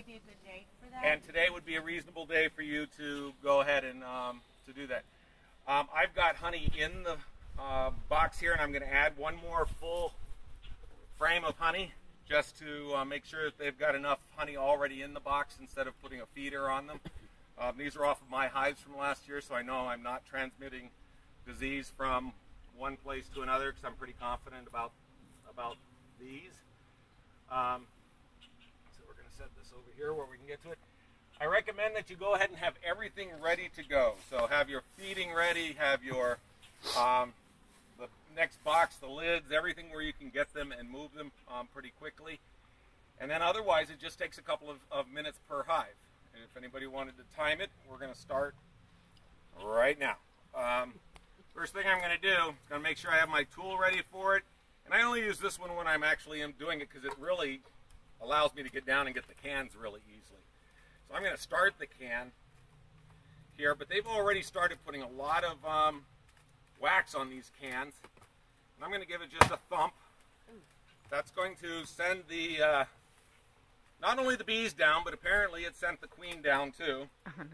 today be a good day for that? And today would be a reasonable day for you to go ahead and to do that. I've got honey in the box here, and I'm going to add one more full frame of honey just to make sure that they've got enough honey already in the box instead of putting a feeder on them. These are off of my hives from last year, so I know I'm not transmitting disease from one place to another because I'm pretty confident about these. So we're going to set this over here where we can get to it. I recommend that you go ahead and have everything ready to go. So have your feeding ready, have your the next box, the lids, everything where you can get them and move them pretty quickly. And then otherwise it just takes a couple of minutes per hive. And if anybody wanted to time it, we're going to start right now. First thing I'm going to do is going to make sure I have my tool ready for it. And I only use this one when I'm actually doing it because it really allows me to get down and get the cans really easily. So I'm going to start the can here, but they've already started putting a lot of wax on these cans. And I'm going to give it just a thump. That's going to send the not only the bees down, but apparently it sent the queen down too. Oh, no.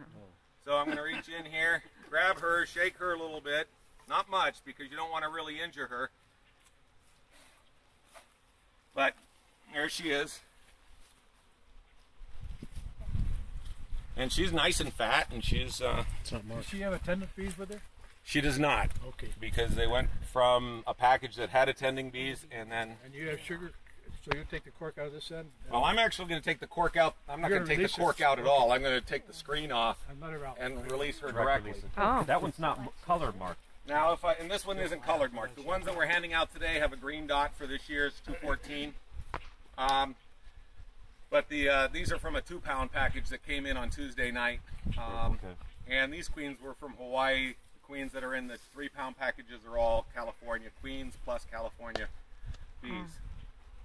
So I'm going to reach in here, grab her, shake her a little bit. Not much because you don't want to really injure her. But there she is. And she's nice and fat, and she's... Does she have attendant bees with her? She does not. Okay. Because they went from a package that had attending bees, and then... And you have sugar, so you take the cork out of this end? Well, I'm actually going to take the cork out. I'm not going to take the cork out at all. I'm going to take the screen off and release her directly. Oh. That one's not colored marked. Now, and this one isn't colored marked. The ones that we're handing out today have a green dot for this year's 214. But these are from a 2-pound package that came in on Tuesday night. And these queens were from Hawaii. The queens that are in the 3-pound packages are all California queens plus California bees.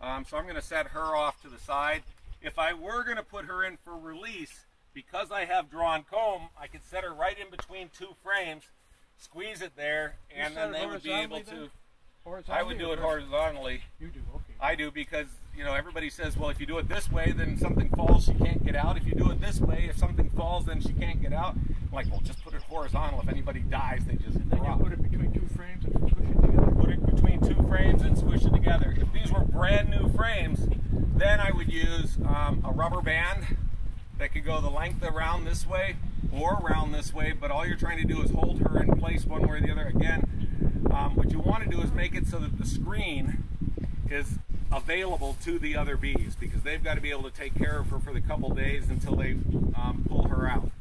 So I'm going to set her off to the side. If I were going to put her in for release, because I have drawn comb, I could set her right in between 2 frames, squeeze it there, and then they would be able to... I would do it horizontally. You do, okay. I do because, you know, everybody says, well, if you do it this way, then something falls, she can't get out. If you do it this way, if something falls, then she can't get out. I'm like, well, just put it horizontal. If anybody dies, they just Then you put it between 2 frames and squish it together? Put it between 2 frames and squish it together. If these were brand new frames, then I would use a rubber band that could go the length around this way or around this way, but all you're trying to do is hold her in place one way or the other. Again, what you want to do is make it so that the screen is available to the other bees because they've got to be able to take care of her for the couple days until they pull her out.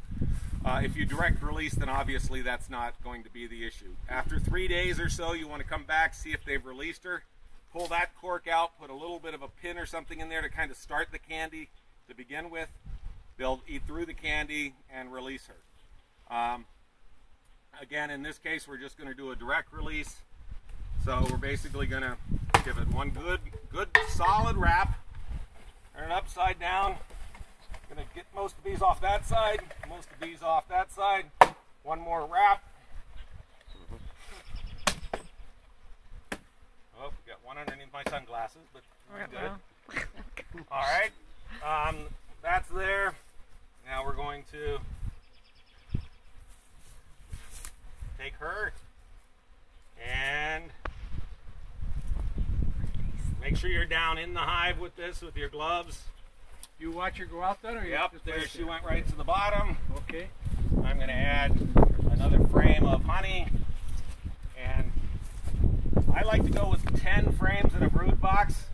If you direct release, then obviously that's not going to be the issue. After 3 days or so, you want to come back, see if they've released her, pull that cork out, put a little bit of a pin or something in there to kind of start the candy to begin with. They'll eat through the candy and release her. Again, in this case, we're just going to do a direct release. So we're basically going to give it one good solid wrap. Turn it upside down. Going to get most of these off that side, most of these off that side. One more wrap. Oh, we got one underneath my sunglasses, but we're good. All right, that's there. Now we're going to take her and make sure you're down in the hive with this with your gloves. You watch her go out then? Or yep, there she went right to the bottom. Okay. I'm going to add another frame of honey, and I like to go with 10 frames in a brood box.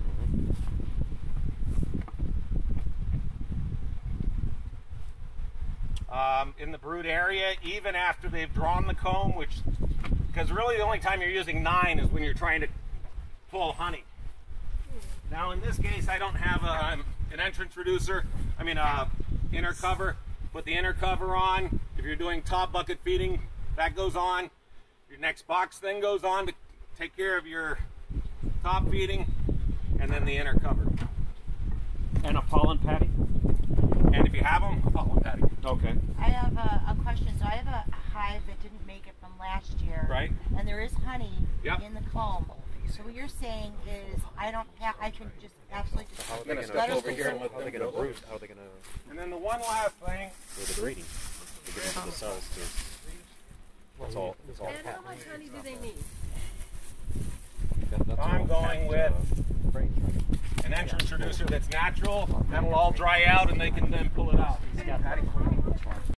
In the brood area, even after they've drawn the comb, because really the only time you're using 9 is when you're trying to pull honey. Now in this case, I don't have an entrance reducer, inner cover. Put the inner cover on. If you're doing top bucket feeding, that goes on. Your next box then goes on to take care of your top feeding, and then the inner cover. And a pollen patty? And if you have them, a pollen patty. Okay. I have a question. So I have a hive that didn't make it from last year. Right. And there is honey Yep. in the comb. So what you're saying is I can just absolutely just How are they gonna going step over here and to? let How are they them going to go. bruise? How are they going to? And then the one last thing. Where the breeding? To get into the cells too. It's all. It's all. And how much honey do they need? I'm going with an entrance introducer that's natural. That'll all dry out and they can then pull it out.